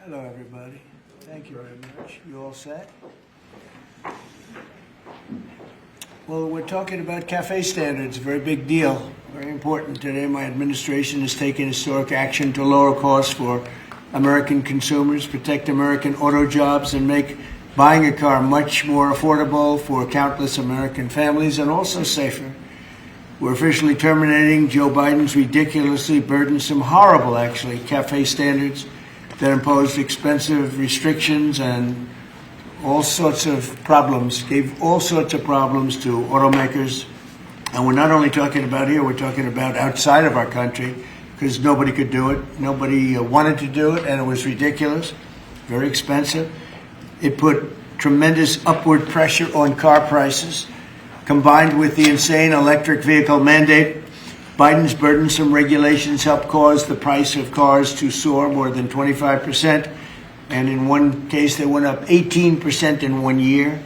Hello, everybody. Thank you very much. You all set? Well, we're talking about cafe standards, a very big deal, very important today. My administration has taken historic action to lower costs for American consumers, protect American auto jobs, and make buying a car much more affordable for countless American families and also safer. We're officially terminating Joe Biden's ridiculously burdensome, horrible, actually, cafe standards that imposed expensive restrictions and all sorts of problems, gave all sorts of problems to automakers. And we're not only talking about here, we're talking about outside of our country, because nobody could do it. Nobody wanted to do it, and it was ridiculous, very expensive. It put tremendous upward pressure on car prices. Combined with the insane electric vehicle mandate, Biden's burdensome regulations helped cause the price of cars to soar more than 25%. And in one case, they went up 18% in 1 year.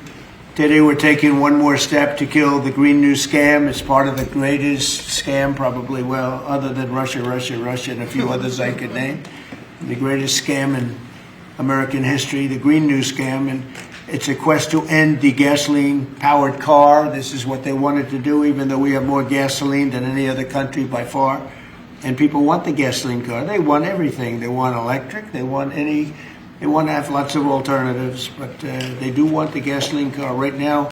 Today, we're taking one more step to kill the Green New Scam. It's part of the greatest scam, probably, well, other than Russia, and a few others I could name. The greatest scam in American history, the Green New Scam. And it's a quest to end the gasoline-powered car. This is what they wanted to do, even though we have more gasoline than any other country by far. And people want the gasoline car. They want everything. They want electric. They want to have lots of alternatives, but they do want the gasoline car. Right now,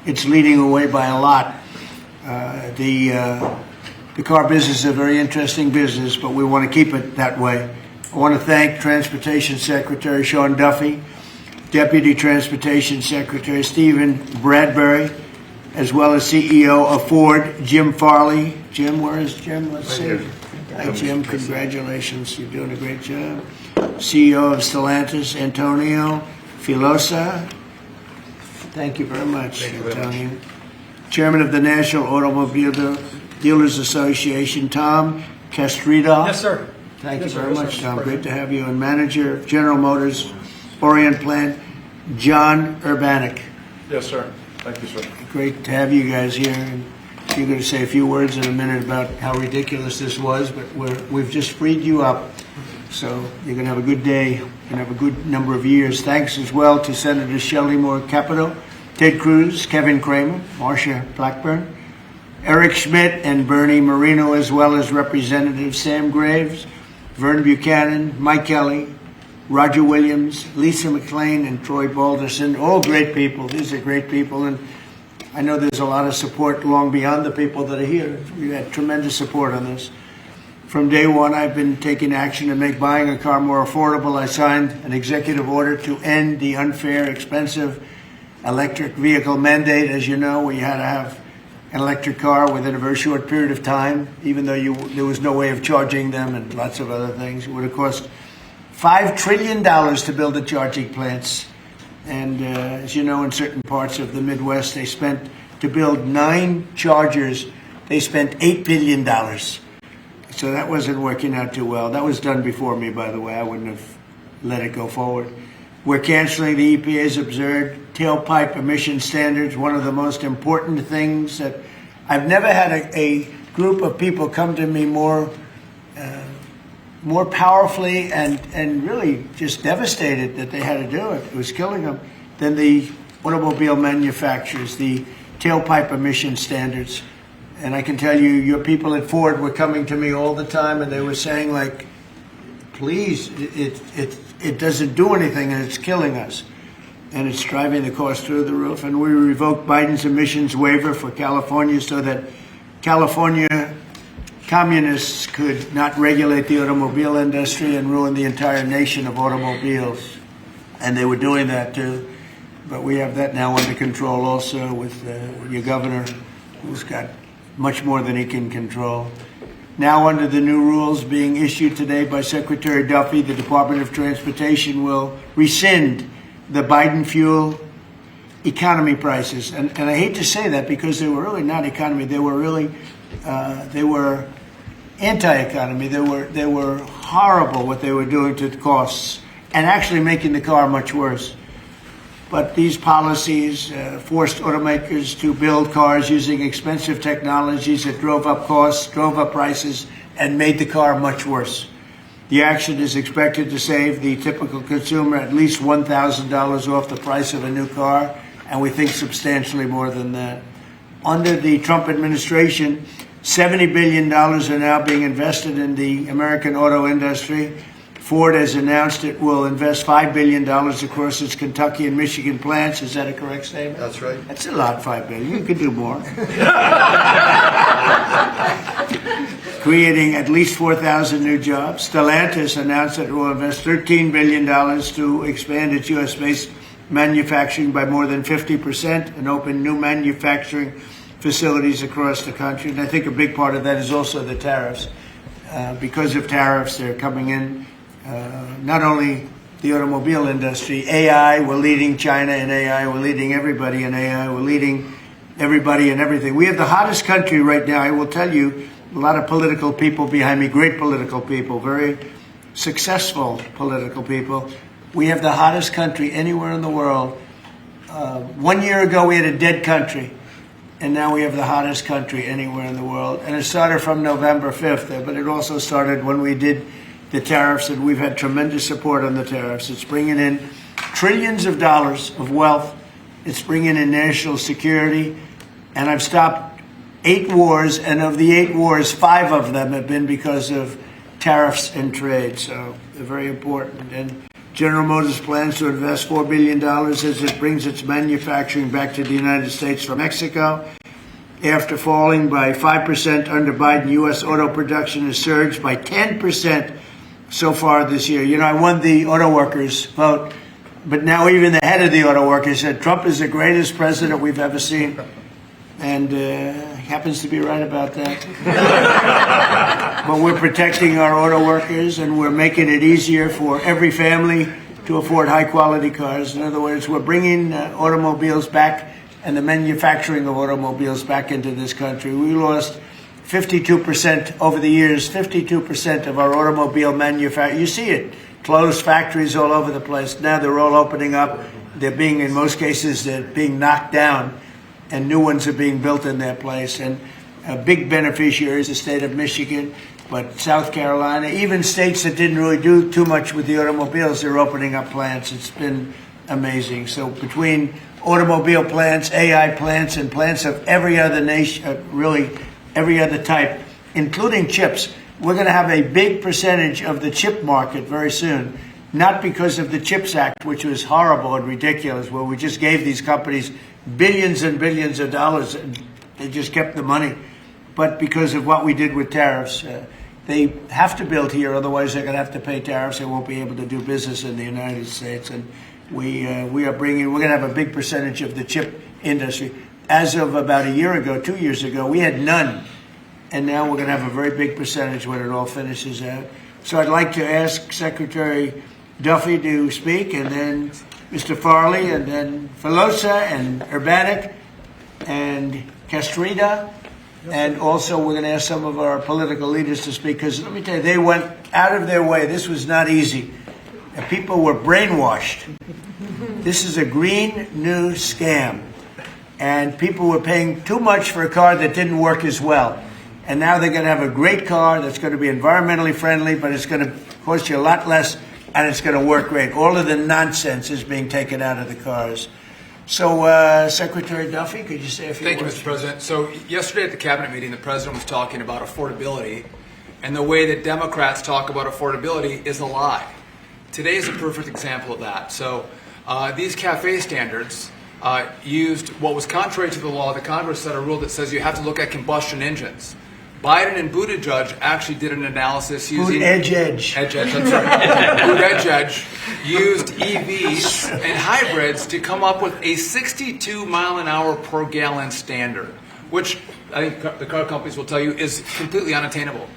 it's leading away by a lot. The car business is a very interesting business, but we want to keep it that way. I want to thank Transportation Secretary Sean Duffy, Deputy Transportation Secretary Stephen Bradbury, as well as CEO of Ford, Jim Farley. Jim, where is Jim? Let's see. Hi, Jim. Congratulations. You're doing a great job. CEO of Stellantis, Antonio Filosa. Thank you very much, Antonio. Chairman of the National Automobile Dealers Association, Tom Castrida. Yes, sir. Thank you very much, Tom. Great to have you. And Manager of General Motors Orient Plant, John Urbanek. Yes, sir. Thank you, sir. Great to have you guys here. And you're going to say a few words in a minute about how ridiculous this was, but we've just freed you up. So you're going to have a good day. You're going to have a good number of years. Thanks as well to Senators Shelley Moore Capito, Ted Cruz, Kevin Cramer, Marsha Blackburn, Eric Schmidt, and Bernie Marino, as well as Representatives Sam Graves, Vern Buchanan, Mike Kelly, Roger Williams, Lisa McClain, and Troy Balderson. All great people. These are great people. And I know there's a lot of support long beyond the people that are here. We had tremendous support on this. From day one, I've been taking action to make buying a car more affordable. I signed an executive order to end the unfair, expensive electric vehicle mandate. As you know, we had to have an electric car within a very short period of time, even though there was no way of charging them and lots of other things. It would have cost $5 trillion to build the charging plants. And as you know, in certain parts of the Midwest, they spent, to build 9 chargers, they spent $8 billion. So that wasn't working out too well. That was done before me, by the way. I wouldn't have let it go forward. We're canceling the EPA's absurd tailpipe emission standards, one of the most important things that I've never had a group of people come to me more powerfully and really just devastated that they had to do it. It was killing them than the automobile manufacturers, the tailpipe emission standards. And I can tell you, your people at Ford were coming to me all the time, and they were saying, like, please, it doesn't do anything, and it's killing us. And it's driving the cost through the roof. And we revoked Biden's emissions waiver for California so that California communists could not regulate the automobile industry and ruin the entire nation of automobiles. And they were doing that, too. But we have that now under control also with your governor, who's got much more than he can control. Now, under the new rules being issued today by Secretary Duffy, the Department of Transportation will rescind the Biden fuel economy prices. And I hate to say that because they were really not economy. They were really, they were anti-economy. They were horrible what they were doing to the costs and actually making the car much worse. But these policies forced automakers to build cars using expensive technologies that drove up costs, drove up prices, and made the car much worse. The action is expected to save the typical consumer at least $1,000 off the price of a new car, and we think substantially more than that. Under the Trump administration, $70 billion are now being invested in the American auto industry. Ford has announced it will invest $5 billion across its Kentucky and Michigan plants. Is that a correct statement? That's right. That's a lot, $5 billion. You could do more. Creating at least 4,000 new jobs. Stellantis announced that it will invest $13 billion to expand its U.S.-based manufacturing by more than 50% and open new manufacturing facilities across the country. And I think a big part of that is also the tariffs. Because of tariffs, they're coming in. Not only the automobile industry, AI, we're leading China in AI, we're leading everybody in AI, we're leading everybody in everything. We have the hottest country right now. I will tell you, a lot of political people behind me, great political people, very successful political people. We have the hottest country anywhere in the world. 1 year ago, we had a dead country, and now we have the hottest country anywhere in the world. And it started from November 5th, but it also started when we did the tariffs, and we've had tremendous support on the tariffs. It's bringing in trillions of dollars of wealth. It's bringing in national security. And I've stopped 8 wars, and of the 8 wars, 5 of them have been because of tariffs and trade. So they're very important. And General Motors plans to invest $4 billion as it brings its manufacturing back to the United States from Mexico. After falling by 5% under Biden, U.S. auto production has surged by 10% so far this year. You know, I won the auto workers vote, but now even the head of the auto workers said Trump is the greatest president we've ever seen. And he happens to be right about that. But we're protecting our auto workers, and we're making it easier for every family to afford high-quality cars. In other words, we're bringing automobiles back and the manufacturing of automobiles back into this country. We lost 52% over the years, 52% of our automobile manufacturing. You see it, closed factories all over the place. Now they're all opening up. They're being, in most cases, they're being knocked down, and new ones are being built in their place. And a big beneficiary is the state of Michigan, but South Carolina, even states that didn't really do too much with the automobiles, they're opening up plants. It's been amazing. So between automobile plants, AI plants, and plants of every other nation, really every other type, including chips, we're going to have a big percentage of the chip market very soon. Not because of the CHIPS Act, which was horrible and ridiculous, where we just gave these companies billions and billions of dollars, and they just kept the money, but because of what we did with tariffs. They have to build here, otherwise they're going to have to pay tariffs. They won't be able to do business in the United States. And we're going to have a big percentage of the chip industry. As of about a year ago, 2 years ago, we had none. And now we're going to have a very big percentage when it all finishes out. So I'd like to ask Secretary Duffy to speak, and then Mr. Farley, and then Filosa, and Urbanik, and Castrita. And also we're going to ask some of our political leaders to speak, because let me tell you, they went out of their way. This was not easy. And people were brainwashed. This is a green new scam. And people were paying too much for a car that didn't work as well. And now they're going to have a great car that's going to be environmentally friendly, but it's going to cost you a lot less, and it's going to work great. All of the nonsense is being taken out of the cars. So, Secretary Duffy, could you say a few words? Thank you, Mr. President. So yesterday at the cabinet meeting, the president was talking about affordability, and the way that Democrats talk about affordability is a lie. Today is a perfect example of that. So these CAFE standards used what was contrary to the law. The Congress set a rule that says you have to look at combustion engines. Biden and Buttigieg actually did an analysis using Edge. I'm sorry. Buttigieg used EVs and hybrids to come up with a 62 mile an hour per gallon standard, which I think the car companies will tell you is completely unattainable.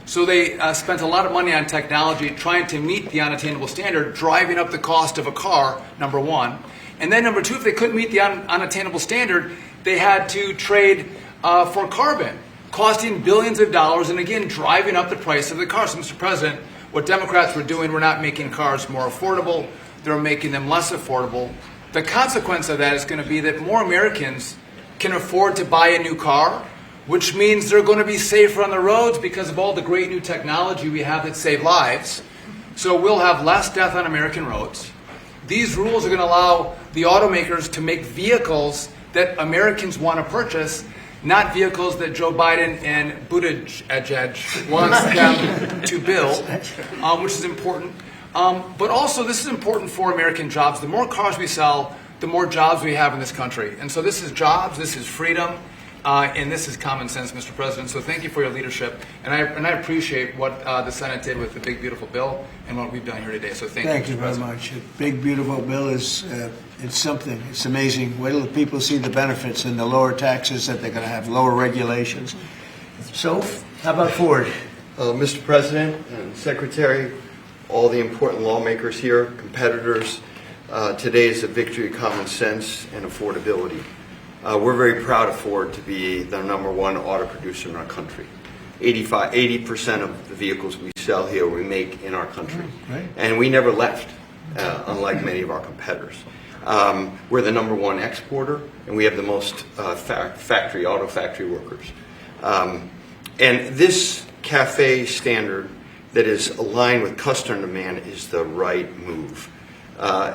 So they spent a lot of money on technology trying to meet the unattainable standard, driving up the cost of a car, number one. And then number two, if they couldn't meet the unattainable standard, they had to trade for carbon, costing billions of dollars, and again, driving up the price of the car. So, Mr. President, what Democrats were doing were not making cars more affordable. They're making them less affordable. The consequence of that is going to be that more Americans can afford to buy a new car, which means they're going to be safer on the roads because of all the great new technology we have that save lives. So we'll have less death on American roads. These rules are going to allow the automakers to make vehicles that Americans want to purchase, not vehicles that Joe Biden and Buttigieg wants them to build, which is important. But also, this is important for American jobs. The more cars we sell, the more jobs we have in this country. And so this is jobs, this is freedom, and this is common sense, Mr. President. So thank you for your leadership. And I appreciate what the Senate did with the big, beautiful bill and what we've done here today. So thank you, Mr. Very President. much. A big, beautiful bill is it's something. It's amazing. Wait till people see the benefits and the lower taxes that they're going to have, lower regulations. So, how about Ford? Mr. President and Secretary, all the important lawmakers here, competitors, today is a victory of common sense and affordability. We're very proud of Ford to be the #1 auto producer in our country. 80% of the vehicles we sell here we make in our country. Right. And we never left, unlike many of our competitors. We're the #1 exporter, and we have the most auto factory workers. And this CAFE standard that is aligned with customer demand is the right move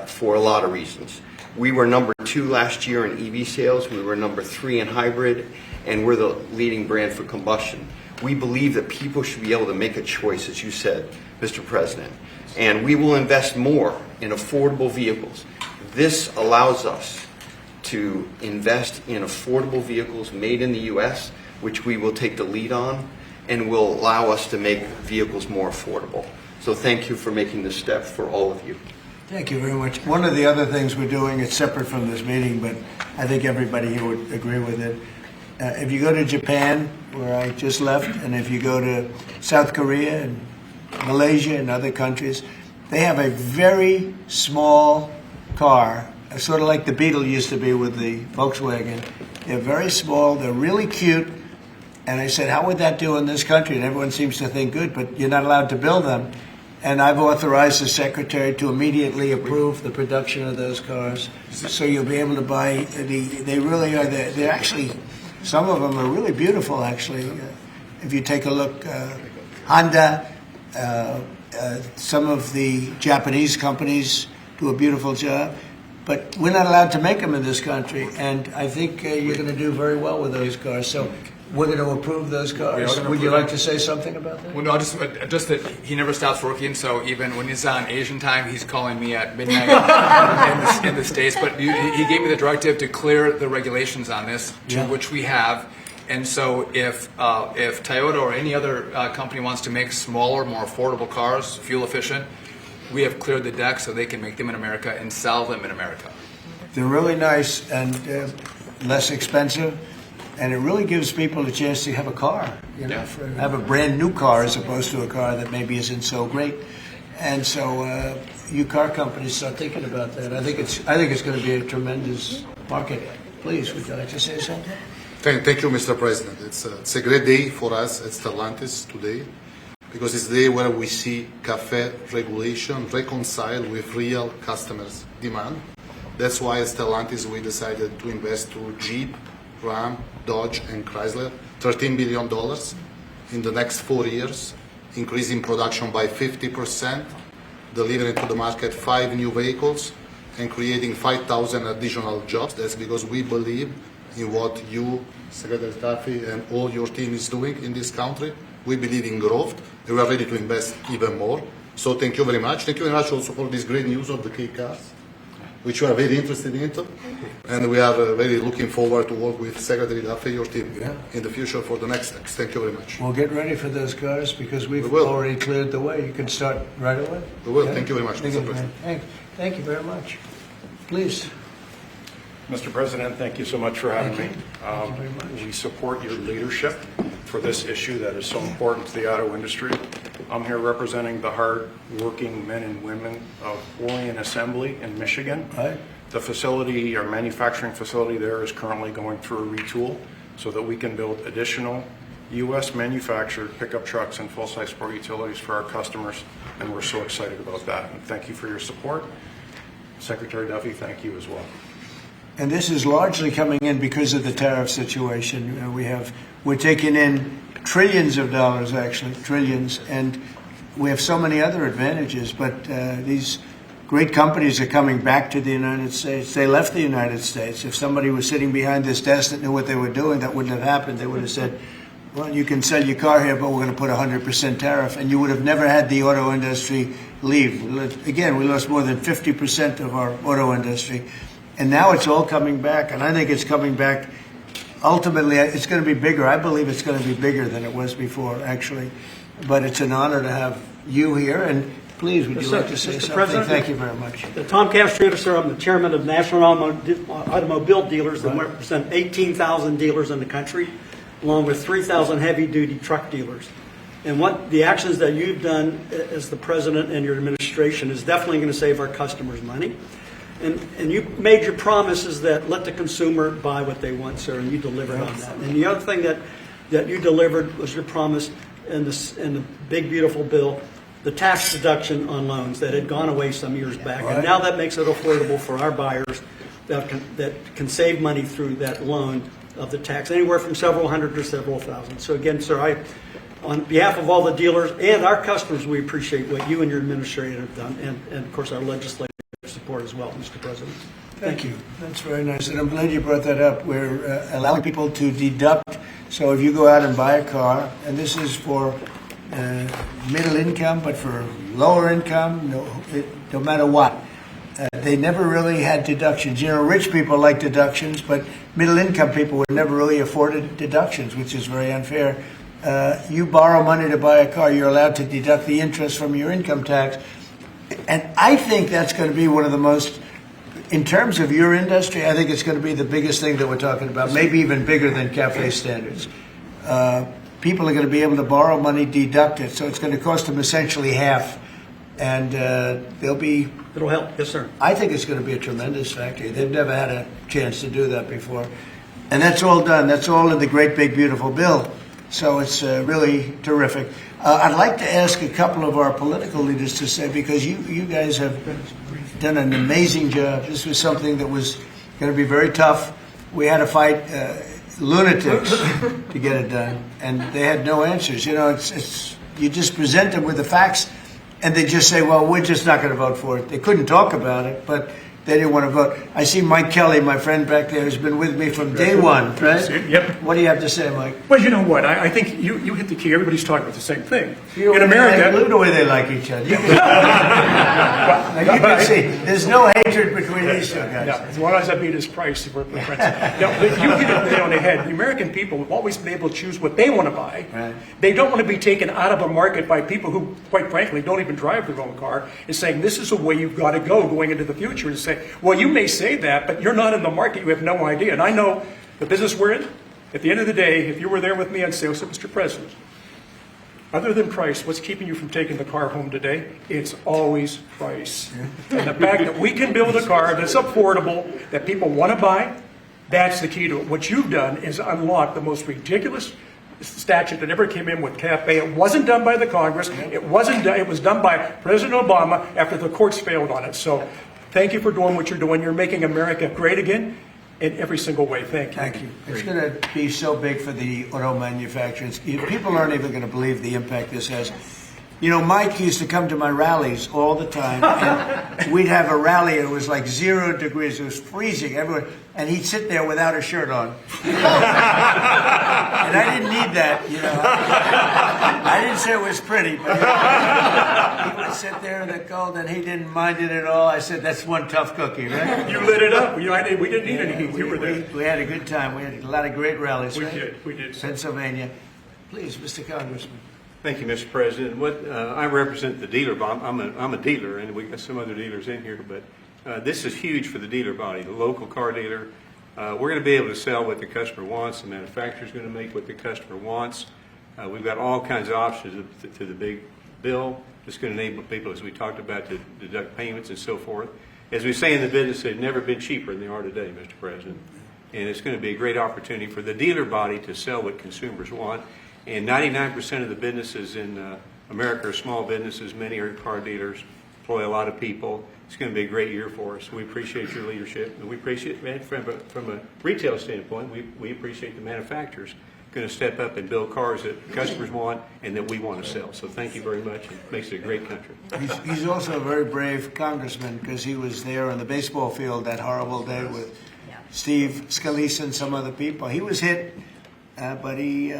for a lot of reasons. We were #2 last year in EV sales. We were #3 in hybrid, and we're the leading brand for combustion. We believe that people should be able to make a choice, as you said, Mr. President. And we will invest more in affordable vehicles. This allows us to invest in affordable vehicles made in the U.S., which we will take the lead on, and will allow us to make vehicles more affordable. So thank you for making this step for all of you. Thank you very much. One of the other things we're doing, it's separate from this meeting, but I think everybody here would agree with it. If you go to Japan, where I just left, and if you go to South Korea and Malaysia and other countries, they have a very small car, sort of like the Beetle used to be with the Volkswagen. They're very small, they're really cute, and I said, how would that do in this country? And everyone seems to think good, but you're not allowed to build them. And I've authorized the Secretary to immediately approve the production of those cars. So you'll be able to buy, they really are, they're actually, some of them are really beautiful, actually. If you take a look, Honda, some of the Japanese companies do a beautiful job. But we're not allowed to make them in this country. And I think you're going to do very well with those cars. So we're going to approve those cars. Would you like to say something about that? Well, no, just that he never stops working, so even when he's on Asian time, he's calling me at midnight in the States. But he gave me the directive to clear the regulations on this, which we have. And so if Toyota or any other company wants to make smaller, more affordable cars, fuel efficient, we have cleared the deck so they can make them in America and sell them in America. They're really nice and less expensive. And it really gives people a chance to have a car, have a brand new car as opposed to a car that maybe isn't so great. And so you car companies start thinking about that. I think it's going to be a tremendous market. Please, would you like to say something? Thank you, Mr. President. It's a great day for us at Stellantis today, because it's the day where we see CAFE regulation reconcile with real customers' demand. That's why at Stellantis we decided to invest to Jeep, Ram, Dodge, and Chrysler $13 billion in the next 4 years, increasing production by 50%, delivering to the market 5 new vehicles, and creating 5,000 additional jobs. That's because we believe in what you, Secretary Duffy, and all your team is doing in this country. We believe in growth, and we are ready to invest even more. So thank you very much. Thank you very much also for this great news of the K-cars, which we are very interested in, and we are very looking forward to work with Secretary Duffy, your team, in the future for the next steps. Thank you very much. We'll get ready for those cars because we've already cleared the way. You can start right away. We will. Thank you very much, Mr. President. Thank you very much. Please. Mr. President, thank you so much for having me. We support your leadership for this issue that is so important to the auto industry. I'm here representing the hard-working men and women of Orion Assembly in Michigan. Right. The facility, our manufacturing facility there, is currently going through a retool so that we can build additional U.S. manufactured pickup trucks and full-size sport utilities for our customers, and we're so excited about that. And thank you for your support. Secretary Duffy, thank you as well. And this is largely coming in because of the tariff situation. We have We're taking in trillions of dollars, actually, trillions, and we have so many other advantages. But these great companies are coming back to the United States. They left the United States. If somebody was sitting behind this desk that knew what they were doing, that wouldn't have happened. They would have said, well, you can sell your car here, but we're going to put a 100% tariff. And you would have never had the auto industry leave. Again, we lost more than 50% of our auto industry. And now it's all coming back. And I think it's coming back. Ultimately, it's going to be bigger. I believe it's going to be bigger than it was before, actually. But it's an honor to have you here. And please, would you like to say something? President, Thank you very much. Tom Castriota, sir. I'm the chairman of National Automobile Dealers that represent 18,000 dealers in the country, along with 3,000 heavy-duty truck dealers. And what the actions that you've done as the president and your administration is definitely going to save our customers money. And you made your promises that let the consumer buy what they want, sir, and you delivered on that. And the other thing that you delivered was your promise in the big, beautiful bill, the tax deduction on loans that had gone away some years back. Right. And now that makes it affordable for our buyers that can save money through that loan of the tax, anywhere from several hundred to several thousand. So again, sir, on behalf of all the dealers and our customers, we appreciate what you and your administration have done, and of course our legislative support as well, Mr. President. Thank you. That's very nice. And I'm glad you brought that up. We're allowing people to deduct. So if you go out and buy a car, and this is for middle income, but for lower income, no matter what, they never really had deductions. You know, rich people like deductions, but middle income people would never really afford deductions, which is very unfair. You borrow money to buy a car, you're allowed to deduct the interest from your income tax. And I think that's going to be one of the most, in terms of your industry, I think it's going to be the biggest thing that we're talking about, maybe even bigger than cafe standards. People are going to be able to borrow money, deduct it, so it's going to cost them essentially half. And It'll help, yes, sir. I think it's going to be a tremendous factory. They've never had a chance to do that before. And that's all done. That's all in the great, big, beautiful bill. So it's really terrific. I'd like to ask a couple of our political leaders to say, because you guys have done an amazing job. This was something that was going to be very tough. We had to fight lunatics to get it done, and they had no answers. You know, it's you just present them with the facts, and they just say, well, we're just not going to vote for it. They couldn't talk about it, but they didn't want to vote. I see Mike Kelly, my friend back there, who's been with me from day one, right? Yep. What do you have to say, Mike? Well, you know what? I think you hit the key. Everybody's talking about the same thing. In America, look at the way they like each other. Now, you can see, there's no hatred between these two guys. No, as long as I beat his price, we're friends. No, but you hit it nail on the head. The American people have always been able to choose what they want to buy. Right. They don't want to be taken out of a market by people who, quite frankly, don't even drive their own car, and saying this is the way you've got to go going into the future. And say, well, you may say that, but you're not in the market. You have no idea. And I know the business we're in. At the end of the day, if you were there with me, I'd say, oh, so Mr. President, other than price, what's keeping you from taking the car home today? It's always price. And the fact that we can build a car that's affordable, that people want to buy, that's the key to it. What you've done is unlock the most ridiculous statute that ever came in with CAFE. It wasn't done by the Congress. It wasn't done. It was done by President Obama after the courts failed on it. So thank you for doing what you're doing. You're making America great again in every single way. Thank you. Thank you. It's going to be so big for the auto manufacturers. People aren't even going to believe the impact this has. You know, Mike used to come to my rallies all the time, and we'd have a rally, and it was like 0 degrees. It was freezing everywhere, and he'd sit there without a shirt on. And I didn't need that, you know. I didn't say it was pretty, but he would sit there in the cold, and he didn't mind it at all. I said, that's one tough cookie, right? You lit it up. We didn't need any heat. You were there. We had a good time. We had a lot of great rallies, We right? did. We did. Pennsylvania. Please, Mr. Congressman. Thank you, Mr. President. I represent the dealer body. I'm a dealer, and we got some other dealers in here, but this is huge for the dealer body, the local car dealer. We're going to be able to sell what the customer wants. The manufacturer's going to make what the customer wants. We've got all kinds of options to the big bill. It's going to enable people, as we talked about, to deduct payments and so forth. As we say in the business, they've never been cheaper than they are today, Mr. President. And it's going to be a great opportunity for the dealer body to sell what consumers want. And 99% of the businesses in America are small businesses. Many are car dealers, employ a lot of people. It's going to be a great year for us. We appreciate your leadership. And we appreciate, from a retail standpoint, we appreciate the manufacturers going to step up and build cars that customers want and that we want to sell. So thank you very much. It makes it a great country. He's also a very brave congressman because he was there on the baseball field that horrible day with Steve Scalise and some other people. He was hit, but he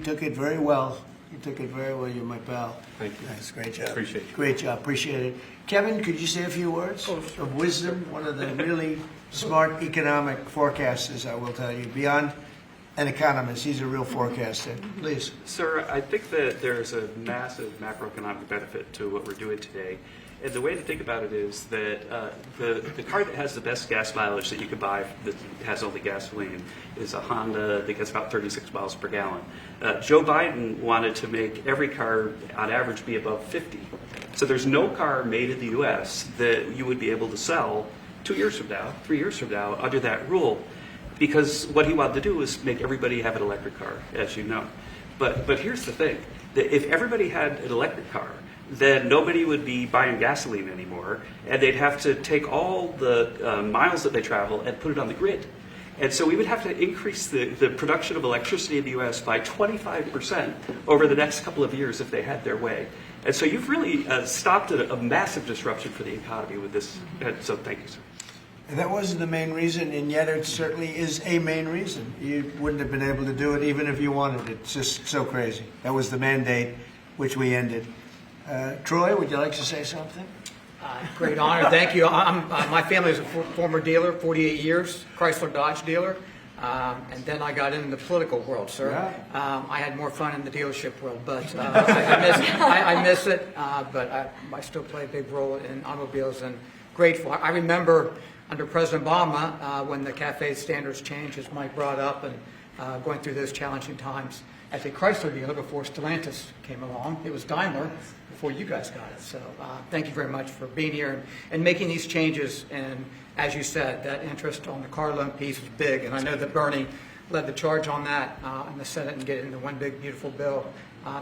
took it very well. You took it very well. You're my pal. Thank you. That's a great job. Appreciate you. Great job. Appreciate it. Kevin, could you say a few words of wisdom? One of the really smart economic forecasters, I will tell you. Beyond an economist, he's a real forecaster. Please. Sir, I think that there's a massive macroeconomic benefit to what we're doing today. And the way to think about it is that the car that has the best gas mileage that you could buy that has only gasoline is a Honda that gets about 36 miles per gallon. Joe Biden wanted to make every car on average be above 50. So there's no car made in the U.S. that you would be able to sell 2 years from now, 3 years from now under that rule. Because what he wanted to do was make everybody have an electric car, as you know. But here's the thing, that if everybody had an electric car, then nobody would be buying gasoline anymore, and they'd have to take all the miles that they travel and put it on the grid. And so we would have to increase the production of electricity in the U.S. by 25% over the next couple of years if they had their way. And so you've really stopped a massive disruption for the economy with this. So thank you, sir. And that wasn't the main reason, and yet it certainly is a main reason. You wouldn't have been able to do it even if you wanted it. It's just so crazy. That was the mandate, which we ended. Troy, would you like to say something? Great honor. Thank you. My family is a former dealer, 48 years, Chrysler Dodge dealer. And then I got into the political world, sir. Yeah. I had more fun in the dealership world, but I miss it. But I still play a big role in automobiles and grateful. I remember under President Obama when the CAFE standards changed, as Mike brought up, and going through those challenging times. As a Chrysler dealer before Stellantis came along, it was Daimler before you guys got it. So thank you very much for being here and making these changes. And as you said, that interest on the car loan piece is big. And I know that Bernie led the charge on that in the Senate and get it into one big, beautiful bill.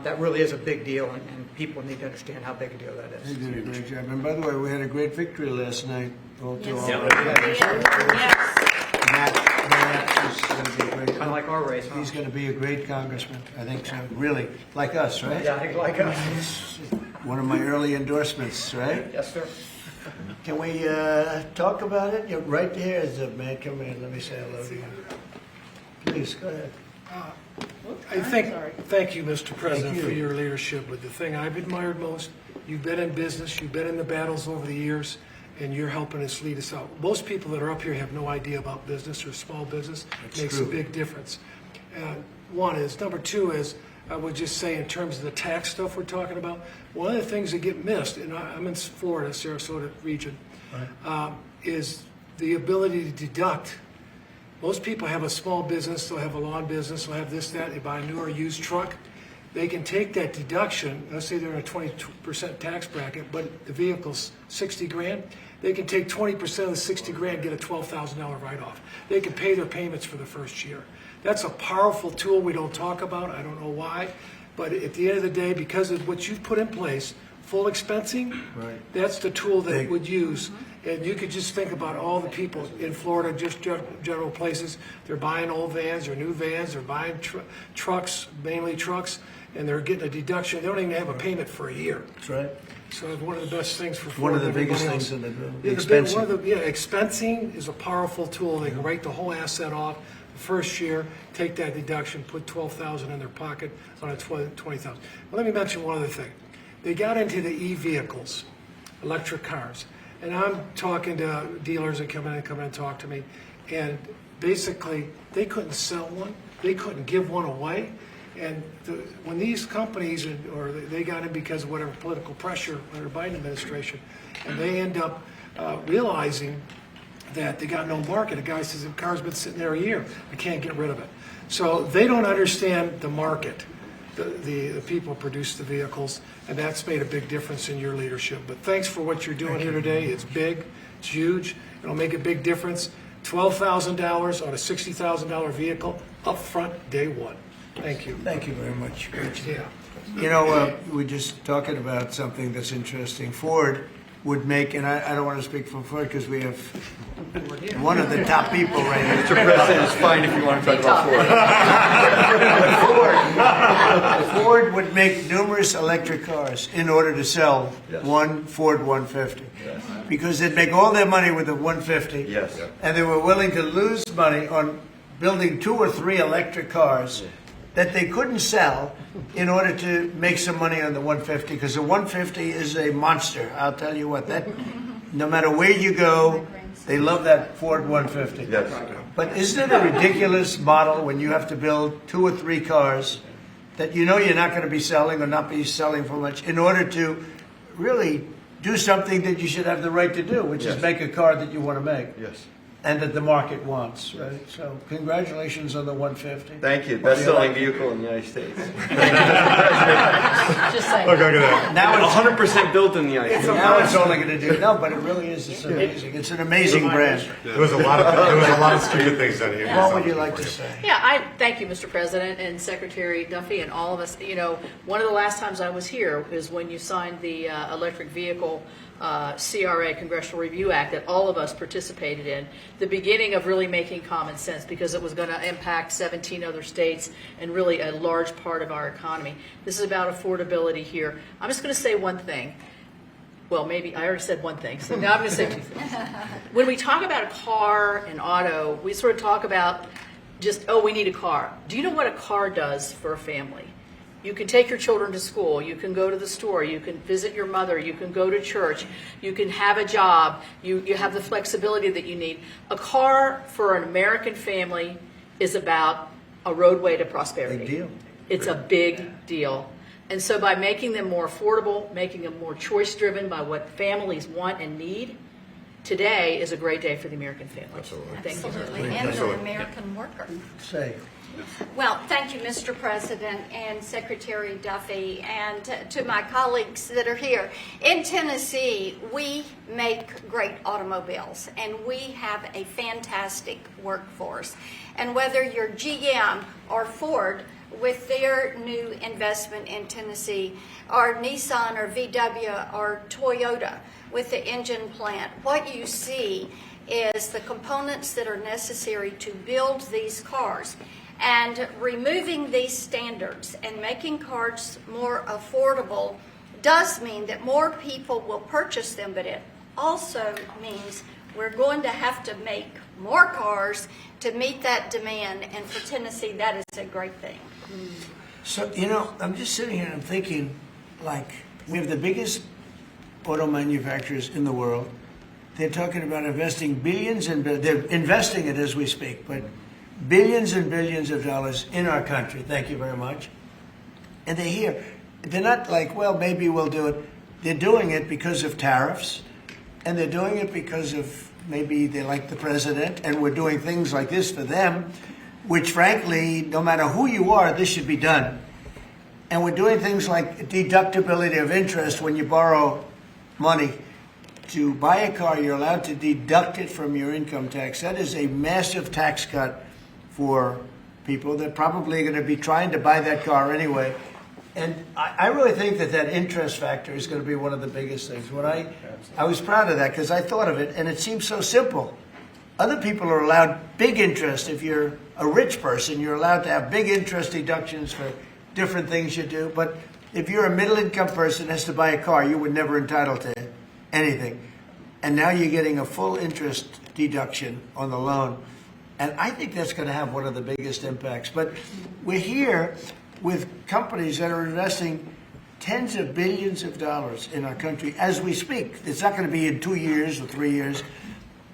That really is a big deal, and people need to understand how big a deal that is. You did a great job. And by the way, we had a great victory last night. Kind of like our race, huh? He's going to be a great congressman. I think so. Really, like us, right? Yeah, I think like us. One of my early endorsements, right? Yes, sir. Can we talk about it? You're right there is a man. Come in. Let me say hello to you. Please, go ahead. Thank you, Mr. President, you. for your leadership. But the thing I've admired most, you've been in business, you've been in the battles over the years, and you're helping us lead us out. Most people that are up here have no idea about business or small business. It makes a big difference. One is. Number two is, I would just say in terms of the tax stuff we're talking about, one of the things that get missed, and I'm in Florida, Sarasota region, is the ability to deduct. Most people have a small business, they'll have a lawn business, they'll have this, that, they buy a new or used truck. They can take that deduction, let's say they're in a 20% tax bracket, but the vehicle's 60 grand, they can take 20% of the 60 grand, get a $12,000 write-off. They can pay their payments for the first year. That's a powerful tool we don't talk about, I don't know why, but at the end of the day, because of what you've put in place, full expensing, that's the tool that it would use. And you could just think about all the people in Florida, just general places. They're buying old vans or new vans. They're buying trucks, mainly trucks, and they're getting a deduction. They don't even have a payment for a year. That's right. So it's one of the best things for One Florida. of the biggest everybody things else. in the expensing. Expensing is a powerful tool. They can write the whole asset off the first year, take that deduction, put $12,000 in their pocket on a $20,000. Well, let me mention one other thing. They got into the e-vehicles, electric cars. And I'm talking to dealers that come in and talk to me, and basically they couldn't sell one, they couldn't give one away, and when these companies, or they got in because of whatever political pressure under the Biden administration, and they end up realizing that they got no market. A guy says the car's been sitting there a year, I can't get rid of it. So they don't understand the market. The people produce the vehicles, and that's made a big difference in your leadership. But thanks for what you're doing here today. It's big, it's huge, it'll make a big difference. $12,000 on a $60,000 vehicle up front day one. Thank you. Thank you very much. Great job. Yeah. You know, we're just talking about something that's interesting. Ford would make, and I don't want to speak for Ford because we have one of the top people right here. Mr. President, it's fine if you want to talk about Ford. Ford would make numerous electric cars in order to sell one Ford 150. Yes. Because they'd make all their money with the 150. Yes. And they were willing to lose money on building 2 or 3 electric cars that they couldn't sell in order to make some money on the 150, because the 150 is a monster. I'll tell you what, that no matter where you go, they love that Ford 150. Yes. But isn't it a ridiculous model when you have to build 2 or 3 cars that you know you're not going to be selling or not be selling for much in order to really do something that you should have the right to do, which is make a car that you want to make. Yes. And that the market wants, right? So congratulations on the 150. Thank you. Best-selling vehicle in the United States. Just saying. Look at that. Now it's 100% built in the United States. Now it's only going to do no, but it really is. It's amazing. It's an amazing brand. There was a lot of stupid things done here. What would you like to say? Yeah, I thank you, Mr. President and Secretary Duffy and all of us. You know, one of the last times I was here is when you signed the electric vehicle CRA, Congressional Review Act, that all of us participated in, the beginning of really making common sense, because it was going to impact 17 other states and really a large part of our economy. This is about affordability here. I'm just going to say one thing. Well, maybe I already said one thing, so now I'm going to say 2 things. When we talk about a car and auto, we sort of talk about just, oh, we need a car. Do you know what a car does for a family? You can take your children to school, you can go to the store, you can visit your mother, you can go to church, you can have a job, you have the flexibility that you need. A car for an American family is about a roadway to prosperity. Big deal. It's a big deal. And so by making them more affordable, making them more choice-driven by what families want and need, today is a great day for the American family. Absolutely. Thank you. Absolutely, and the American worker. Say. Well, thank you, Mr. President and Secretary Duffy, and to my colleagues that are here. In Tennessee, we make great automobiles, and we have a fantastic workforce. And whether you're GM or Ford, with their new investment in Tennessee, or Nissan or VW or Toyota with the engine plant, what you see is the components that are necessary to build these cars. And removing these standards and making cars more affordable does mean that more people will purchase them, but it also means we're going to have to make more cars to meet that demand, and for Tennessee, that is a great thing. So, you know, I'm just sitting here and I'm thinking, like, we have the biggest auto manufacturers in the world. They're talking about investing billions and they're investing it as we speak, but billions and billions of dollars in our country. Thank you very much. And they're here. They're not like, well, maybe we'll do it. They're doing it because of tariffs, and they're doing it because of maybe they like the president, and we're doing things like this for them, which frankly, no matter who you are, this should be done. And we're doing things like deductibility of interest. When you borrow money to buy a car, you're allowed to deduct it from your income tax. That is a massive tax cut for people. They're probably going to be trying to buy that car anyway. And I really think that that interest factor is going to be one of the biggest things. When I was proud of that because I thought of it, and it seems so simple. Other people are allowed big interest. If you're a rich person, you're allowed to have big interest deductions for different things you do. But if you're a middle-income person that has to buy a car, you were never entitled to anything. And now you're getting a full interest deduction on the loan. And I think that's going to have one of the biggest impacts. But we're here with companies that are investing tens of billions of dollars in our country as we speak. It's not going to be in 2 years or 3 years.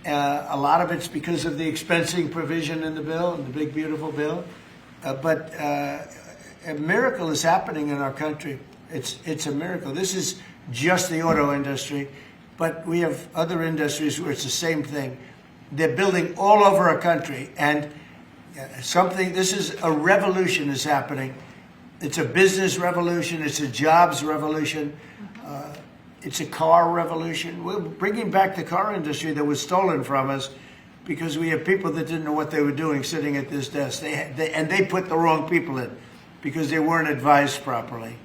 A lot of it's because of the expensing provision in the bill, in the big, beautiful bill. But a miracle is happening in our country. It's a miracle. This is just the auto industry, but we have other industries where it's the same thing. They're building all over our country, and this is a revolution is happening. It's a business revolution. It's a jobs revolution. It's a car revolution. We're bringing back the car industry that was stolen from us because we have people that didn't know what they were doing sitting at this desk. They put the wrong people in because they weren't advised properly.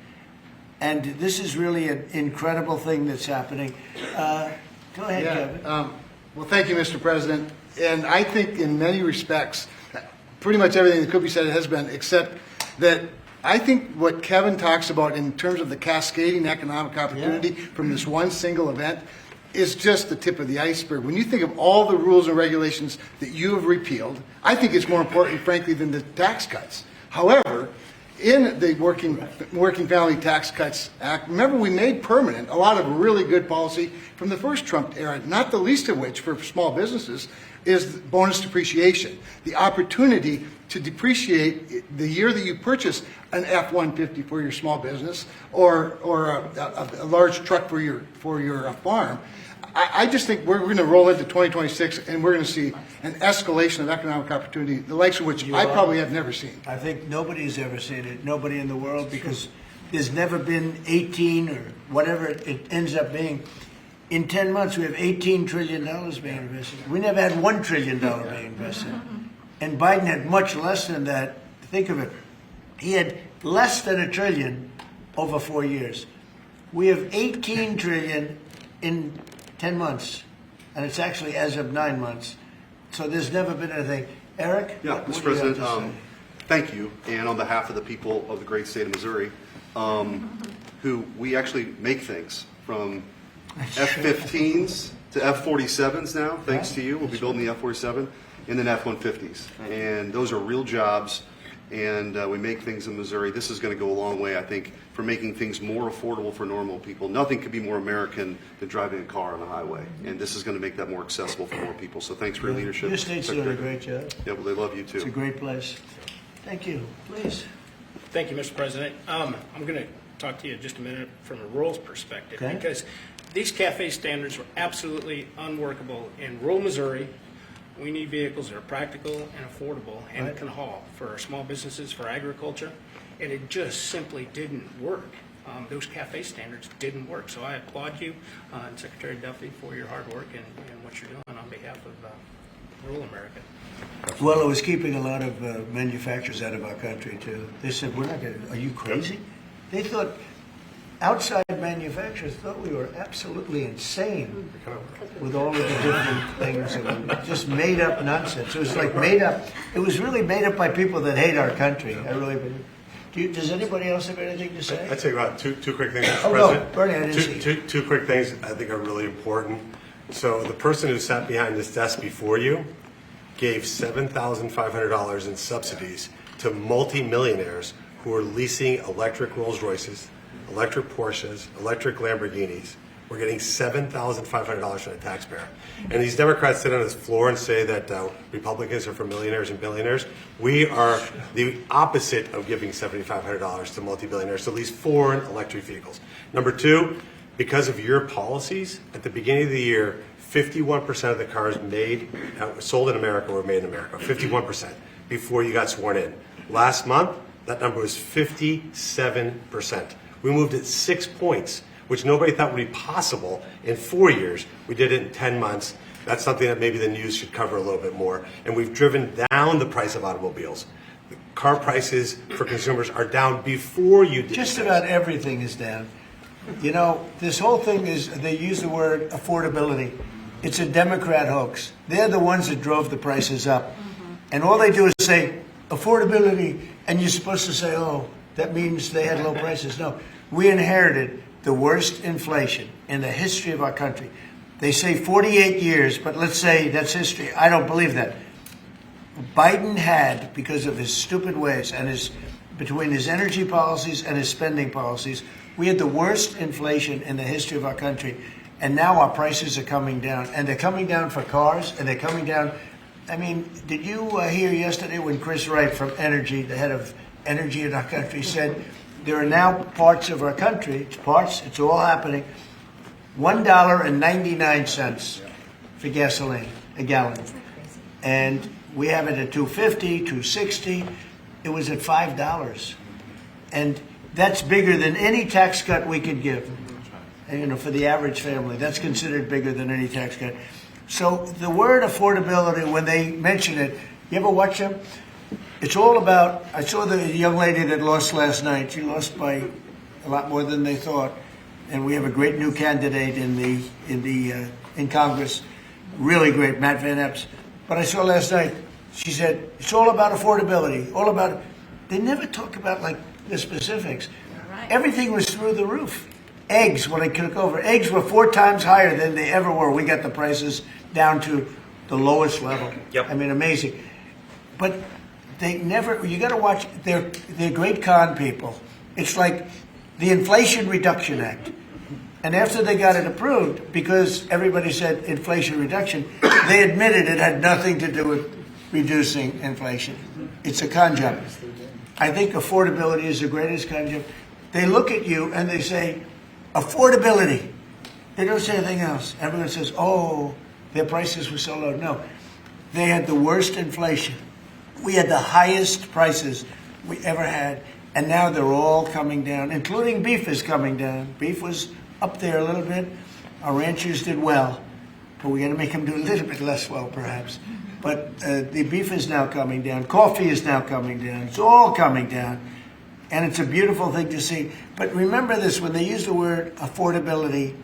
And this is really an incredible thing that's happening. Go ahead, Kevin. Well, thank you, Mr. President. And I think in many respects, pretty much everything that could be said has been, except that I think what Kevin talks about in terms of the cascading economic opportunity from this one single event is just the tip of the iceberg. When you think of all the rules and regulations that you have repealed, I think it's more important, frankly, than the tax cuts. However, in the Working Family Tax Cuts Act, remember we made permanent a lot of really good policy from the first Trump era, not the least of which for small businesses is bonus depreciation. The opportunity to depreciate the year that you purchase an F-150 for your small business or a large truck for your farm. I just think we're going to roll into 2026 and we're going to see an escalation of economic opportunity, the likes of which I probably have never seen. I think nobody's ever seen it, nobody in the world, because there's never been 18 or whatever it ends up being. In 10 months, we have $18 trillion being invested. We never had $1 trillion being invested. And Biden had much less than that. Think of it. He had less than $1 trillion over 4 years. We have $18 trillion in 10 months. And it's actually as of 9 months. So there's never been anything. Eric? Yeah, Mr. President, thank you. And on behalf of the people of the great state of Missouri, who we actually make things from F-15s to F-47s now, thanks to you. We'll be building the F-47 and then F-150s. And those are real jobs, and we make things in Missouri. This is going to go a long way, I think, for making things more affordable for normal people. Nothing could be more American than driving a car on the highway, and this is going to make that more accessible for more people. So thanks for your leadership. Your state's doing a great job. Yeah, well, they love you, too. It's a great place. Thank you. Please. Thank you, Mr. President. I'm going to talk to you just a minute from a rural perspective, Okay. because these CAFE standards were absolutely unworkable in rural Missouri. We need vehicles that are practical and affordable and can haul for our small businesses, for agriculture, and it just simply didn't work. Those CAFE standards didn't work. So I applaud you and Secretary Duffy for your hard work and what you're doing on behalf of rural America. Well, it was keeping a lot of manufacturers out of our country, too. They said, we're not going to, are you crazy? They thought, outside manufacturers thought we were absolutely insane with all of the different things. And just made up nonsense. It was like made up. It was really made up by people that hate our country. I really believe. Does anybody else have anything to say? I'd say about two quick things, Mr. Oh, President. no, Bernie, I didn't see. Two quick things I think are really important. So the person who sat behind this desk before you gave $7,500 in subsidies to multimillionaires who are leasing electric Rolls Royces, electric Porsches, electric Lamborghinis. We're getting $7,500 from the taxpayer. And these Democrats sit on this floor and say that Republicans are for millionaires and billionaires. We are the opposite of giving $7,500 to multi-billionaires to lease foreign electric vehicles. Number two, because of your policies, at the beginning of the year, 51% of the cars sold in America were made in America, 51%, before you got sworn in. Last month, that number was 57%. We moved it 6 points, which nobody thought would be possible in 4 years. We did it in 10 months. That's something that maybe the news should cover a little bit more. And we've driven down the price of automobiles. The car prices for consumers are down before you did. Just about everything is down. You know, this whole thing is, they use the word affordability. It's a Democrat hoax. They're the ones that drove the prices up. And all they do is say, affordability, and you're supposed to say, oh, that means they had low prices. No, we inherited the worst inflation in the history of our country. They say 48 years, but let's say that's history. I don't believe that. Biden had, because of his stupid ways and between his energy policies and his spending policies, we had the worst inflation in the history of our country. And now our prices are coming down. And they're coming down for cars, and they're coming down. I mean, did you hear yesterday when Chris Wright from Energy, the head of energy in our country, said there are now parts of our country, it's all happening, $1.99 for gasoline, a gallon. And we have it at $2.50, $2.60. It was at $5. And that's bigger than any tax cut we could give. You know, for the average family, that's considered bigger than any tax cut. So the word affordability, when they mention it, you ever watch them? It's all about, I saw the young lady that lost last night. She lost by a lot more than they thought. And we have a great new candidate in Congress, really great, Matt Van Epps. But I saw last night, she said, it's all about affordability, all about, they never talk about like the specifics. Right. Everything was through the roof. Eggs, when I took over, eggs were 4 times higher than they ever were. We got the prices down to the lowest level. Yep. I mean, amazing. But they never, you got to watch, they're great con people. It's like the Inflation Reduction Act. And after they got it approved, because everybody said inflation reduction, they admitted it had nothing to do with reducing inflation. It's a con job. I think affordability is the greatest con job. They look at you and they say, affordability. They don't say anything else. Everyone says, oh, their prices were so low. No, they had the worst inflation. We had the highest prices we ever had, and now they're all coming down, including beef is coming down. Beef was up there a little bit. Our ranchers did well, but we're going to make them do a little bit less well, perhaps. But the beef is now coming down. Coffee is now coming down. It's all coming down, and it's a beautiful thing to see. But remember this, when they use the word affordability,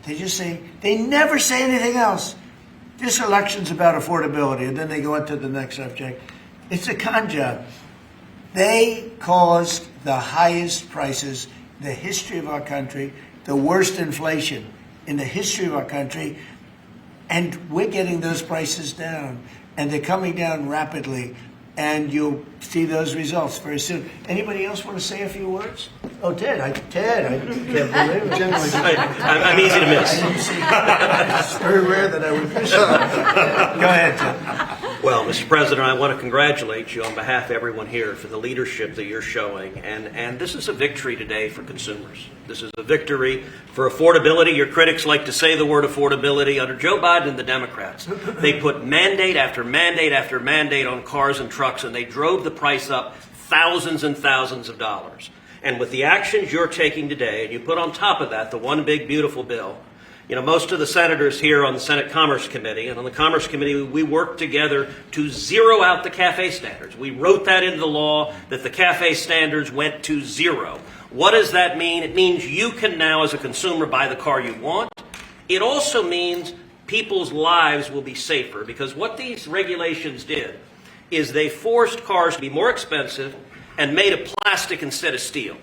they just say, they never say anything else. This election's about affordability, and then they go into the next subject. It's a con job. They caused the highest prices in the history of our country, the worst inflation in the history of our country, and we're getting those prices down, and they're coming down rapidly, and you'll see those results very soon. Anybody else want to say a few words? Oh, Ted, I can't believe it. I'm easy to miss. It's very rare that I would miss it. Go ahead, Ted. Well, Mr. President, I want to congratulate you on behalf of everyone here for the leadership that you're showing. And this is a victory today for consumers. This is a victory for affordability. Your critics like to say the word affordability. Under Joe Biden and the Democrats, they put mandate after mandate after mandate on cars and trucks, and they drove the price up thousands and thousands of dollars. And with the actions you're taking today, and you put on top of that the one big beautiful bill, you know, most of the senators here on the Senate Commerce Committee, and on the Commerce Committee, we worked together to zero out the CAFE standards. We wrote that into the law that the CAFE standards went to zero. What does that mean? It means you can now, as a consumer, buy the car you want. It also means people's lives will be safer, because what these regulations did is they forced cars to be more expensive and made of plastic instead of steel.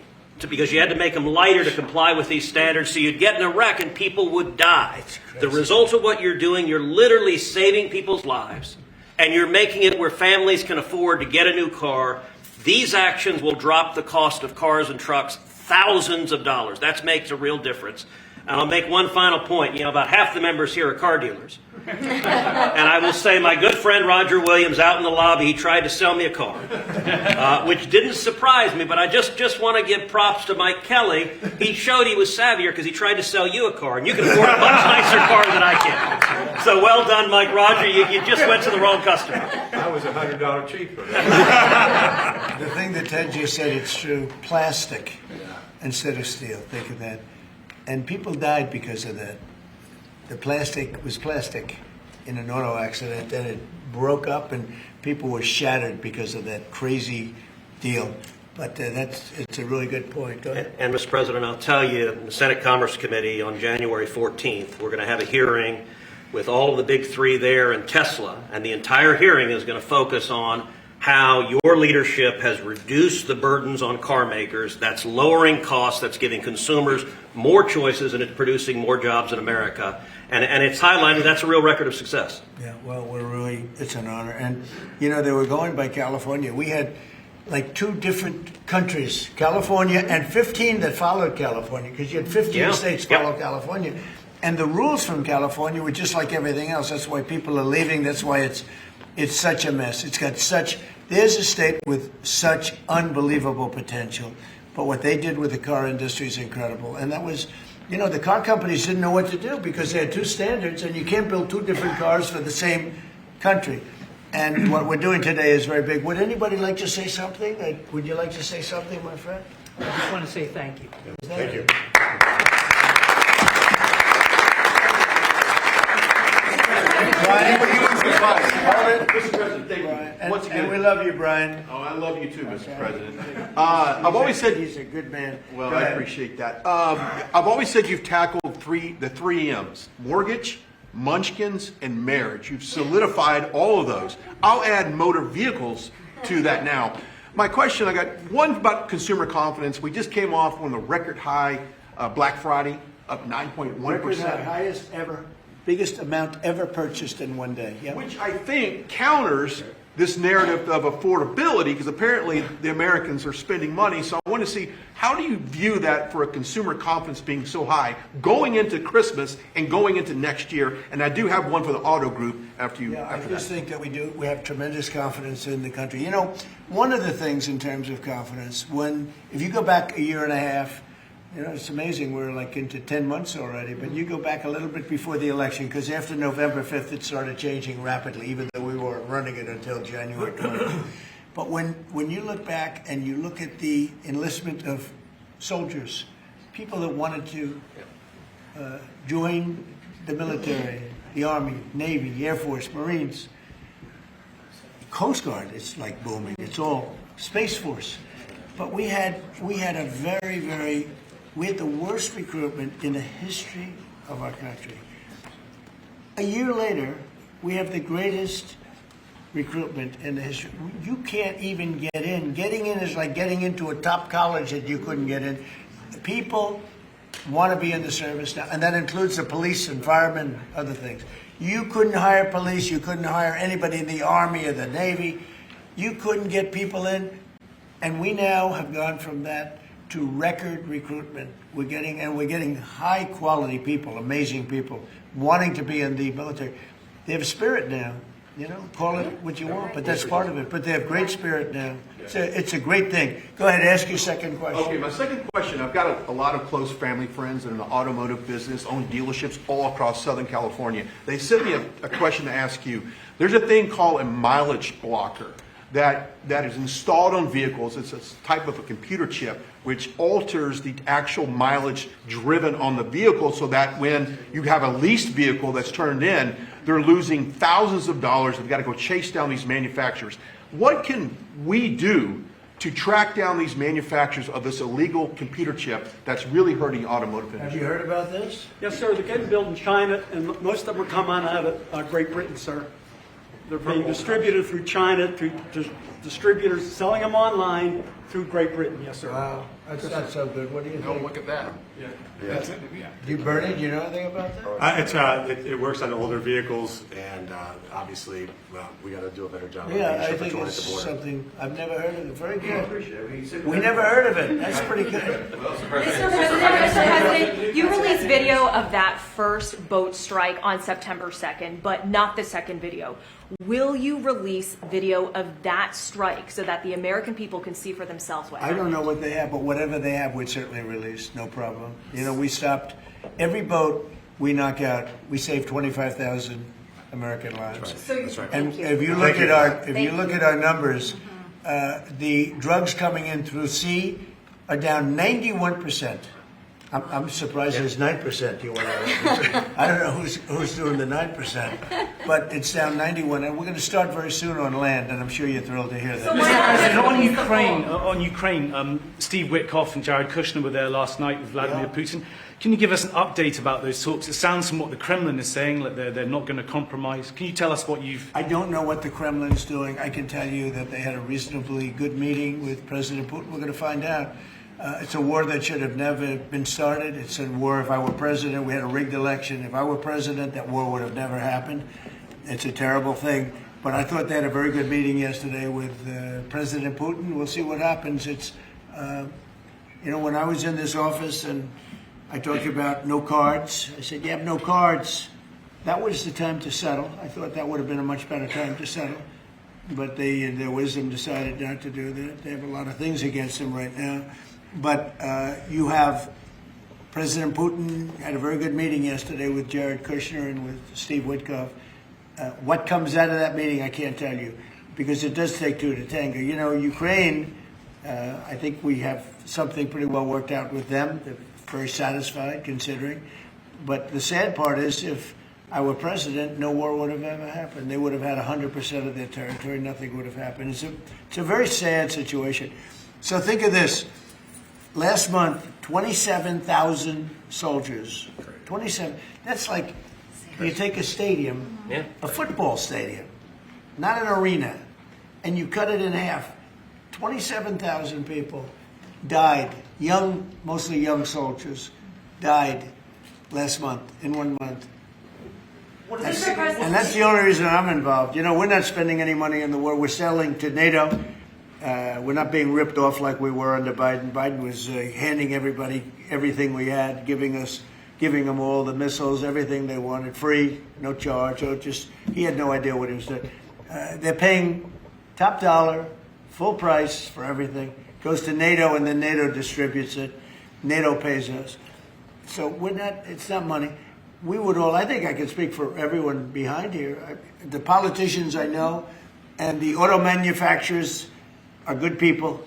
Because you had to make them lighter to comply with these standards, so you'd get in a wreck and people would die. The result of what you're doing, you're literally saving people's lives, and you're making it where families can afford to get a new car. These actions will drop the cost of cars and trucks thousands of dollars. That makes a real difference. And I'll make one final point. You know, about half the members here are car dealers. And I will say my good friend Roger Williams out in the lobby, he tried to sell me a car, which didn't surprise me, but I just want to give props to Mike Kelly. He showed he was savvier because he tried to sell you a car, and you can afford a much nicer car than I can. So well done, Mike Roger. You just went to the wrong customer. I was $100 cheaper. The thing that Ted just said, it's true. Plastic instead of steel. Think of that. And people died because of that. The plastic was plastic in an auto accident, and it broke up, and people were shattered because of that crazy deal. But it's a really good point. Go ahead. And Mr. President, I'll tell you, in the Senate Commerce Committee on January 14th, we're going to have a hearing with all of the big three there and Tesla, and the entire hearing is going to focus on how your leadership has reduced the burdens on car makers. That's lowering costs, that's giving consumers more choices, and it's producing more jobs in America. And it's highlighted that's a real record of success. Yeah, well, it's an honor. And, you know, they were going by California. We had like 2 different countries, California and 15 that followed California, because you had 15 states follow California. And the rules from California were just like everything else. That's why people are leaving. That's why it's such a mess. It's got there's a state with such unbelievable potential. But what they did with the car industry is incredible. And that was, you know, the car companies didn't know what to do because they had 2 standards, and you can't build 2 different cars for the same country. And what we're doing today is very big. Would anybody like to say something? Would you like to say something, my friend? I just want to say thank you. Thank you. Ronnie, will you use the bus? Mr. President, thank you. And, Once again, and we love you, Brian. Oh, I love you too, Mr. Okay. President. I've always said he's a good man. Well, Go I ahead. appreciate that. I've always said you've tackled the three M's: mortgage, munchkins, and marriage. You've solidified all of those. I'll add motor vehicles to that now. My question, I got one about consumer confidence. We just came off on the record high Black Friday, up 9.1%. Record high, highest ever, biggest amount ever purchased in one day. Yep. Which I think counters this narrative of affordability, because apparently the Americans are spending money. So I want to see, how do you view that for a consumer confidence being so high going into Christmas and going into next year? And I do have one for the auto group after you. Yeah, I after just that. think that we have tremendous confidence in the country. You know, one of the things in terms of confidence, if you go back a year and a half, you know, it's amazing. We're like into 10 months already, but you go back a little bit before the election, because after November 5th, it started changing rapidly, even though we weren't running it until January 20th. But when you look back and you look at the enlistment of soldiers, people that wanted to join the military, the Army, Navy, Air Force, Marines, Coast Guard, it's like booming. It's all Space Force. But we had the worst recruitment in the history of our country. A year later, we have the greatest recruitment in the history. You can't even get in. Getting in is like getting into a top college that you couldn't get in. People want to be in the service now, and that includes the police and firemen and other things. You couldn't hire police. You couldn't hire anybody in the Army or the Navy. You couldn't get people in. And we now have gone from that to record recruitment. We're getting high quality people, amazing people, wanting to be in the military. They have spirit now. You know, call it what you want, but that's part of it. But they have great spirit now. It's a great thing. Go ahead, ask your second question. Okay, my second question, I've got a lot of close family friends in the automotive business, own dealerships all across Southern California. They sent me a question to ask you. There's a thing called a mileage blocker that is installed on vehicles. It's a type of a computer chip which alters the actual mileage driven on the vehicle, so that when you have a leased vehicle that's turned in, they're losing thousands of dollars. They've got to go chase down these manufacturers. What can we do to track down these manufacturers of this illegal computer chip that's really hurting the automotive industry? Have you heard about this? Yes, sir. They're getting built in China, and most of them are coming out of Great Britain, sir. They're being distributed through China, through distributors selling them online through Great Britain. Yes, sir. Wow, that's not so good. What do you think? Look at that. You Bernie, do you know anything about that? It works on older vehicles, and obviously, well, we got to do a better job. Yeah, of I making think sure it's at the border. something I've never heard of. It. Very good. We never heard of it. That's pretty good. Mr. President, you released video of that first boat strike on September 2nd, but not the second video. Will you release video of that strike so that the American people can see for themselves what I happened? don't know what they have, but whatever they have, we'd certainly release. No problem. You know, we stopped every boat we knock out. We save 25,000 American lives. That's right. And Thank you. if you look at our numbers, the drugs coming in through sea are down 91%. I'm surprised there's 9%. You want to? I don't know who's doing the 9%, but it's down 91, and we're going to start very soon on land, and I'm sure you're thrilled to hear that. On Ukraine, Steve Witkoff and Jared Kushner were there last night with Vladimir Putin. Can you give us an update about those talks? It sounds from what the Kremlin is saying that they're not going to compromise. Can you tell us what you've... I don't know what the Kremlin's doing. I can tell you that they had a reasonably good meeting with President Putin. We're going to find out. It's a war that should have never been started. It's a war, if I were president, we had a rigged election. If I were president, that war would have never happened. It's a terrible thing. But I thought they had a very good meeting yesterday with President Putin. We'll see what happens. It's, you know, when I was in this office and I talked about no cards, I said, you have no cards. That was the time to settle. I thought that would have been a much better time to settle. But they, in their wisdom, decided not to do that. They have a lot of things against them right now. But you have President Putin had a very good meeting yesterday with Jared Kushner and with Steve Witkoff. What comes out of that meeting, I can't tell you, because it does take two to tango. You know, Ukraine, I think we have something pretty well worked out with them. They're very satisfied, considering. But the sad part is if our president, no war would have ever happened. They would have had 100% of their territory. Nothing would have happened. It's a very sad situation. So think of this. Last month, 27,000 soldiers. 27. That's like you take a stadium, a football stadium, not an arena, and you cut it in half. 27,000 people died, mostly young soldiers, died last month, in 1 month. And that's the only reason I'm involved. You know, we're not spending any money in the war. We're selling to NATO. We're not being ripped off like we were under Biden. Biden was handing everybody everything we had, giving them all the missiles, everything they wanted, free, no charge. He had no idea what he was doing. They're paying top dollar, full price for everything. Goes to NATO, and then NATO distributes it. NATO pays us. So it's not money. We would all, I think I can speak for everyone behind here. The politicians I know and the auto manufacturers are good people.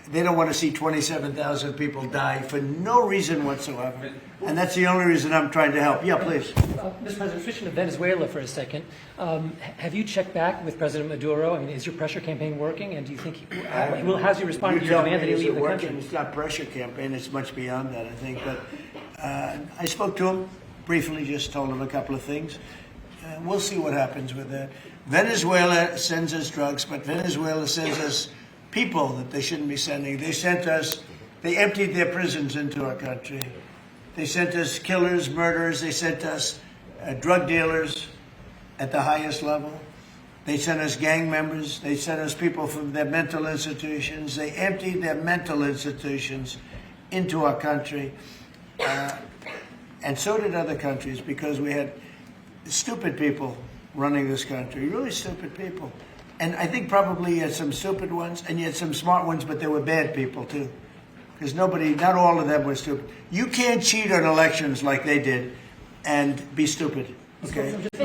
They don't want to see 27,000 people die for no reason whatsoever. And that's the only reason I'm trying to help. Yeah, please. Mr. President, switching to Venezuela for a second. Have you checked back with President Maduro? I mean, is your pressure campaign working? And do you think has he responded to your demand that he leave the country? It's not pressure campaign. It's much beyond that, I think. But I spoke to him briefly, just told him a couple of things. We'll see what happens with that. Venezuela sends us drugs, but Venezuela sends us people that they shouldn't be sending. They emptied their prisons into our country. They sent us killers, murderers. They sent us drug dealers at the highest level. They sent us gang members. They sent us people from their mental institutions. They emptied their mental institutions into our country. And so did other countries, because we had stupid people running this country, really stupid people. And I think probably you had some stupid ones, and you had some smart ones, but there were bad people too. Because not all of them were stupid. You can't cheat on elections like they did and be stupid, okay? Did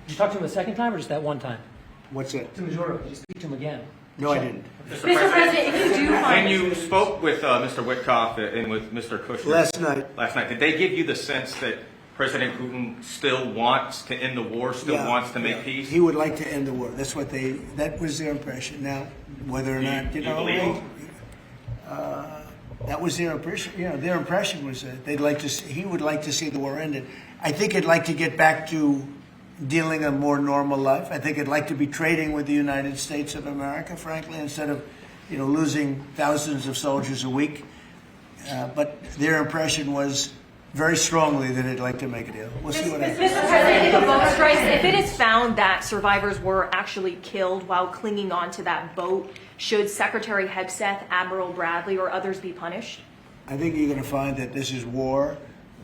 you talk to him a second time or just that one time? What's that? To Maduro. Did you speak to him again? No, I didn't. Mr. President, if you do find... When you spoke with Mr. Witkoff and with Mr. Kushner... Last night, did they give you the sense that President Putin still wants to end the war, wants to make peace? He would like to end the war. That was their impression. Now, whether or not, that was their impression. You know, their impression was that he would like to see the war ended. I think he'd like to get back to dealing a more normal life. I think he'd like to be trading with the United States of America, frankly, instead of, losing thousands of soldiers a week. But their impression was very strongly that they'd like to make a deal. We'll see what happens. Mr. President, if a boat strikes, if it is found that survivors were actually killed while clinging on to that boat, should Secretary Hegseth, Admiral Bradley, or others be punished? I think you're going to find that this is war,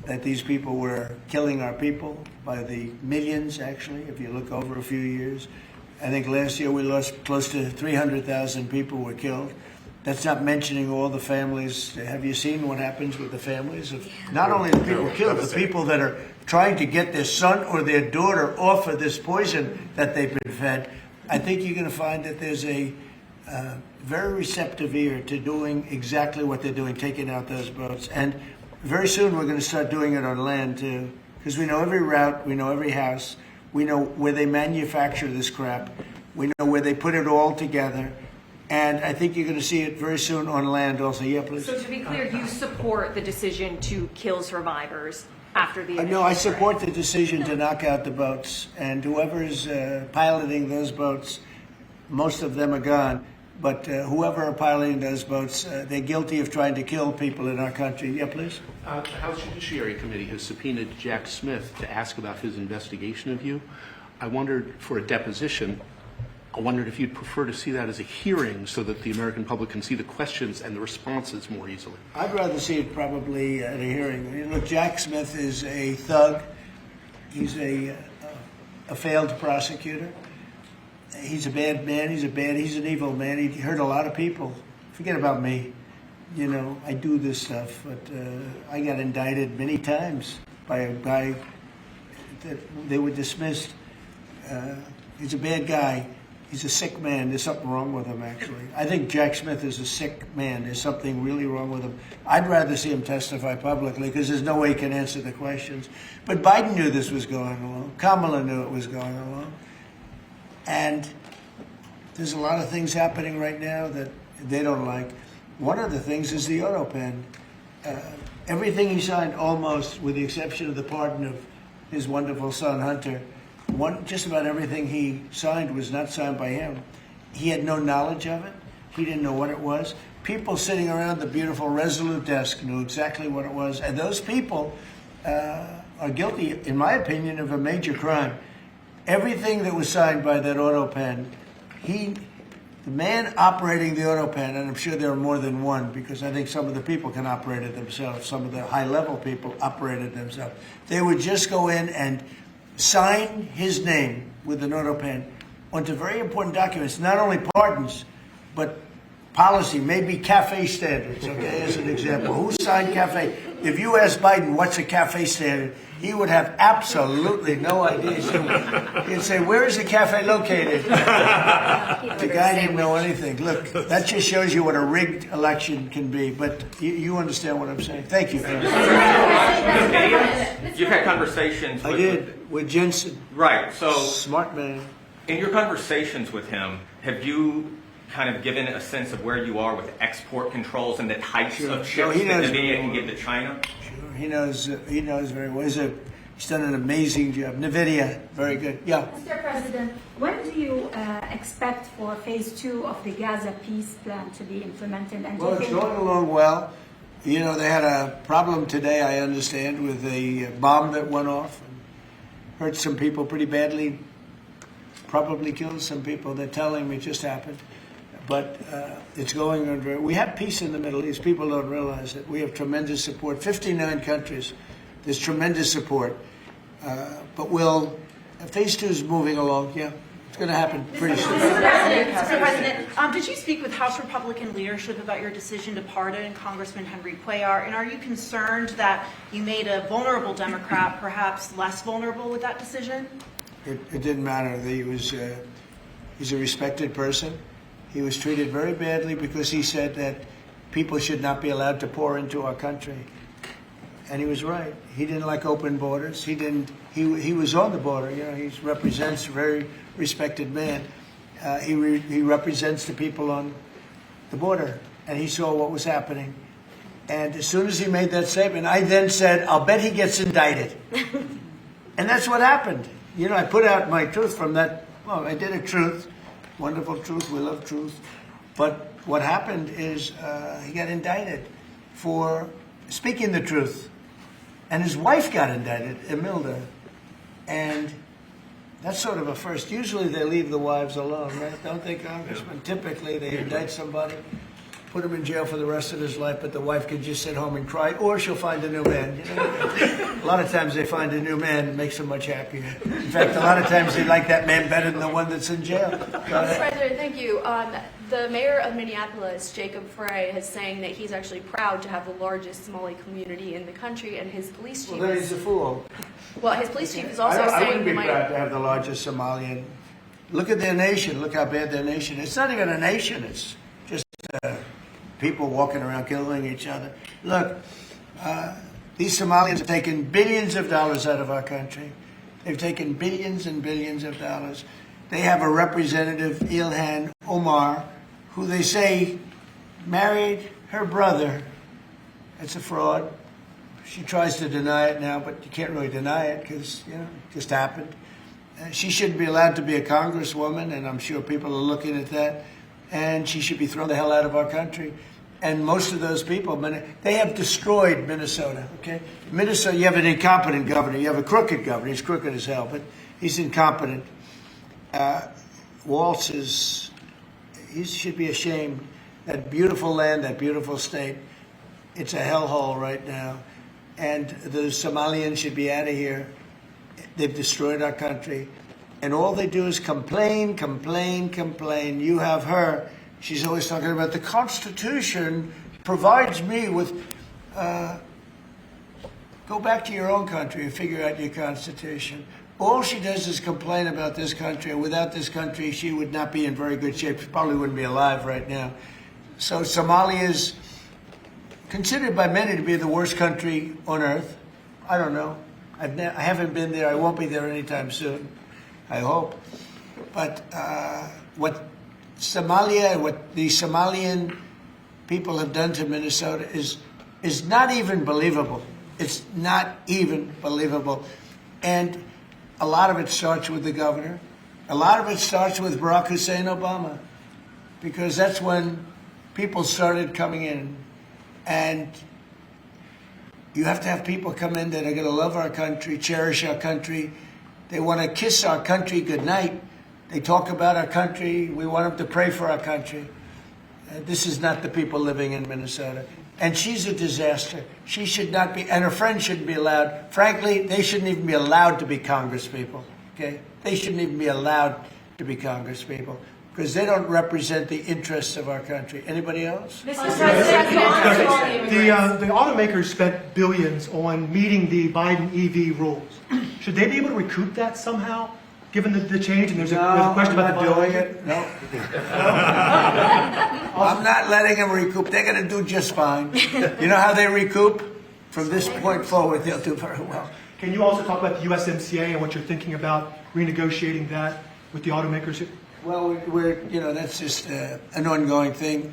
that these people were killing our people by the millions, actually, if you look over a few years. I think last year we lost close to 300,000 people were killed. That's not mentioning all the families. Have you seen what happens with the families of not only the people killed, the people that are trying to get their son or their daughter off of this poison that they've been fed? I think you're going to find that there's a very receptive ear to doing exactly what they're doing, taking out those boats. And very soon we're going to start doing it on land too, because we know every route, we know every house, we know where they manufacture this crap, we know where they put it all together. And I think you're going to see it very soon on land also. Yeah, please. So to be clear, you support the decision to kill survivors after the No, I support the decision to knock out the boats. And whoever is piloting those boats, most of them are gone. But whoever are piloting those boats, they're guilty of trying to kill people in our country. Yeah, please. The House Judiciary Committee has subpoenaed Jack Smith to ask about his investigation of you. I wondered, for a deposition, I wondered if you'd prefer to see that as a hearing so that the American public can see the questions and the responses more easily. I'd rather see it probably at a hearing. Look, Jack Smith is a thug. He's a failed prosecutor. He's a bad man. He's an evil man. He hurt a lot of people. Forget about me. I do this stuff, but I got indicted many times by a guy that they were dismissed. He's a bad guy. He's a sick man. There's something wrong with him, actually. I think Jack Smith is a sick man. There's something really wrong with him. I'd rather see him testify publicly because there's no way he can answer the questions. But Biden knew this was going along. Kamala knew it was going along. And there's a lot of things happening right now that they don't like. One of the things is the auto pen. Everything he signed, almost, with the exception of the pardon of his wonderful son, Hunter, just about everything he signed was not signed by him. He had no knowledge of it. He didn't know what it was. People sitting around the beautiful Resolute desk knew exactly what it was. And those people are guilty, in my opinion, of a major crime. Everything that was signed by that auto pen, the man operating the auto pen, and I'm sure there are more than one because I think some of the people can operate it themselves. Some of the high-level people operate it themselves. They would just go in and sign his name with an auto pen onto very important documents, not only pardons, but policy, maybe CAFE standards, okay, as an example. Who signed CAFE? If you ask Biden what's a CAFE standard, he would have absolutely no idea. He'd say, where is the CAFE located? The guy didn't know anything. Look, that just shows you what a rigged election can be, but you understand what I'm saying. Thank you. You've had conversations with Jensen. Right, so... Smart man. In your conversations with him, have you kind of given a sense of where you are with export controls and the types of chips that NVIDIA can give to China? Sure, he knows very well. He's done an amazing job. NVIDIA, very good. Yeah. Mr. President, when do you expect for phase 2 of the Gaza peace plan to be implemented? And Well, it's going along well. You know, they had a problem today, I understand, with a bomb that went off and hurt some people pretty badly, probably killed some people. They're telling me it just happened. But it's going on very... We have peace in the Middle East. People don't realize it. We have tremendous support. 59 countries. There's tremendous support. But phase 2 is moving along, yeah. It's going to happen pretty soon. Mr. President, did you speak with House Republican leadership about your decision to pardon Congressman Henry Cuellar? And are you concerned that you made a vulnerable Democrat perhaps less vulnerable with that decision? It didn't matter. He's a respected person. He was treated very badly because he said that people should not be allowed to pour into our country. And he was right. He didn't like open borders. He was on the border. You know, he represents a very respected man. He represents the people on the border, and he saw what was happening. And as soon as he made that statement, I then said, I'll bet he gets indicted. And that's what happened. You know, I put out my truth from that. Well, I did a truth. Wonderful truth. We love truth. But what happened is he got indicted for speaking the truth. And his wife got indicted, Imelda. And that's sort of a first. Usually they leave the wives alone, right? Don't they, Congressman? Typically they indict somebody, put him in jail for the rest of his life, but the wife could just sit home and cry, or she'll find a new man. You know? A lot of times they find a new man, it makes them much happier. In fact, a lot of times they like that man better than the one that's in jail. Mr. President, thank you. The mayor of Minneapolis, Jacob Frey, is saying that he's actually proud to have the largest Somali community in the country, and his police chief. Well, then he's a fool. Well, his police chief is also saying I wouldn't be proud to have the largest Somalian. Look at their nation. Look how bad their nation is. It's not even a nation. It's just people walking around killing each other. Look, these Somalians have taken billions of dollars out of our country. They've taken billions and billions of dollars. They have a representative, Ilhan Omar, who they say married her brother. It's a fraud. She tries to deny it now, but you can't really deny it because, you know, it just happened. She shouldn't be allowed to be a congresswoman, and I'm sure people are looking at that. And she should be thrown the hell out of our country. And most of those people, they have destroyed Minnesota, okay? Minnesota, you have an incompetent governor. You have a crooked governor. He's crooked as hell, but he's incompetent. Waltz he should be ashamed. That beautiful land, that beautiful state, it's a hellhole right now. And the Somalians should be out of here. They've destroyed our country. And all they do is complain, complain, complain. You have her. She's always talking about the Constitution provides me with... go back to your own country and figure out your Constitution. all she does is complain about this country. And without this country, she would not be in very good shape. She probably wouldn't be alive right now. So Somalia is considered by many to be the worst country on earth. I don't know. I haven't been there. I won't be there anytime soon, I hope. But what the Somalian people have done to Minnesota is not even believable. It's not even believable. And a lot of it starts with the governor. A lot of it starts with Barack Hussein Obama, because that's when people started coming in. And you have to have people come in that are going to love our country, cherish our country. They want to kiss our country goodnight. They talk about our country. We want them to pray for our country. This is not the people living in Minnesota. And she's a disaster. She should not be, and her friends shouldn't be allowed. Frankly, they shouldn't even be allowed to be congresspeople, okay? They shouldn't even be allowed to be congresspeople, because they don't represent the interests of our country. Anybody else? The automakers spent billions on meeting the Biden EV rules. Should they be able to recoup that somehow, given the change? And there's a question about the bill. No. I'm not letting them recoup. They're going to do just fine. You know how they recoup? From this point forward, they'll do very well. Can you also talk about the USMCA and what you're thinking about renegotiating that with the automakers? Well, that's just an ongoing thing.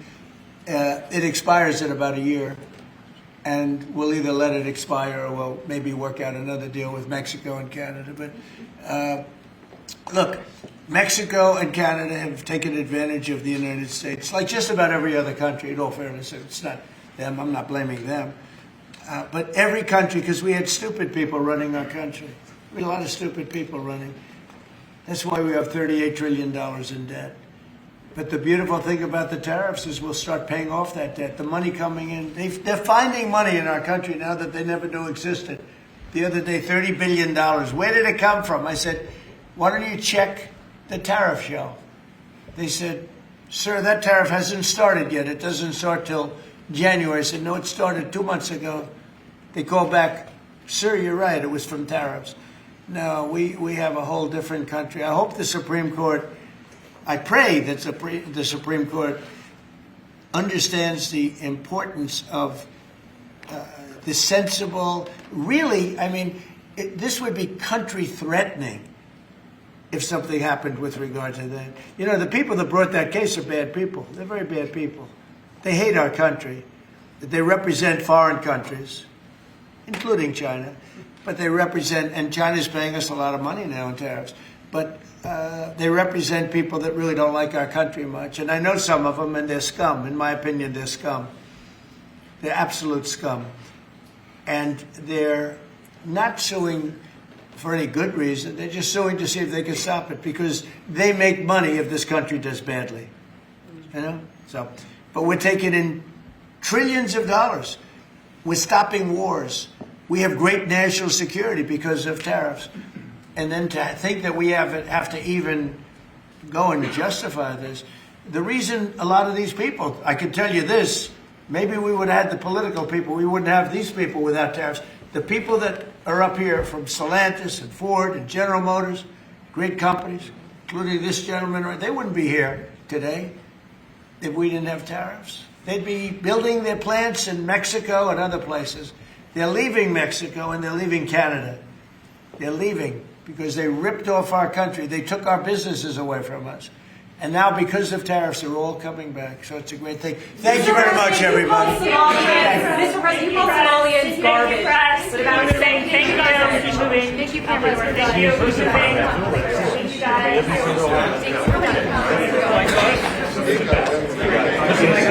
It expires in about a year, and we'll either let it expire or we'll maybe work out another deal with Mexico and Canada. But look, Mexico and Canada have taken advantage of the United States, like just about every other country, in all fairness. It's not them. I'm not blaming them. But every country, because we had stupid people running our country. We had a lot of stupid people running. That's why we have $38 trillion in debt. But the beautiful thing about the tariffs is we'll start paying off that debt. The money coming in, they're finding money in our country now that they never knew existed. The other day, $30 billion. Where did it come from? I said, why don't you check the tariff show? They said, sir, that tariff hasn't started yet. It doesn't start till January. I said, no, it started 2 months ago. They called back, sir, you're right. It was from tariffs. No, we have a whole different country. I hope the Supreme Court, I pray that the Supreme Court understands the importance of the sensible, really, I mean, this would be country threatening if something happened with regard to that. You know, the people that brought that case are bad people. They're very bad people. They hate our country. They represent foreign countries, including China. But they represent, and China's paying us a lot of money now in tariffs, but they represent people that really don't like our country much. And I know some of them, and they're scum. In my opinion, they're scum. They're absolute scum. And they're not suing for any good reason. They're just suing to see if they can stop it, because they make money if this country does badly. You know? So, but we're taking in trillions of dollars. We're stopping wars. We have great national security because of tariffs. And then to think that we have to even go and justify this. The reason a lot of these people, I can tell you this, maybe we would have had the political people, we wouldn't have these people without tariffs. The people that are up here from Stellantis and Ford and General Motors, great companies, including this gentleman, they wouldn't be here today if we didn't have tariffs. They'd be building their plants in Mexico and other places. They're leaving Mexico and they're leaving Canada. They're leaving because they ripped off our country. They took our businesses away from us. And now, because of tariffs, they're all coming back. So it's a great thing. Thank you very much, everybody. Mr. President, you call Somalians garbage. But about saying thank you guys for moving. Thank you, everyone. Thank you. Thank you guys.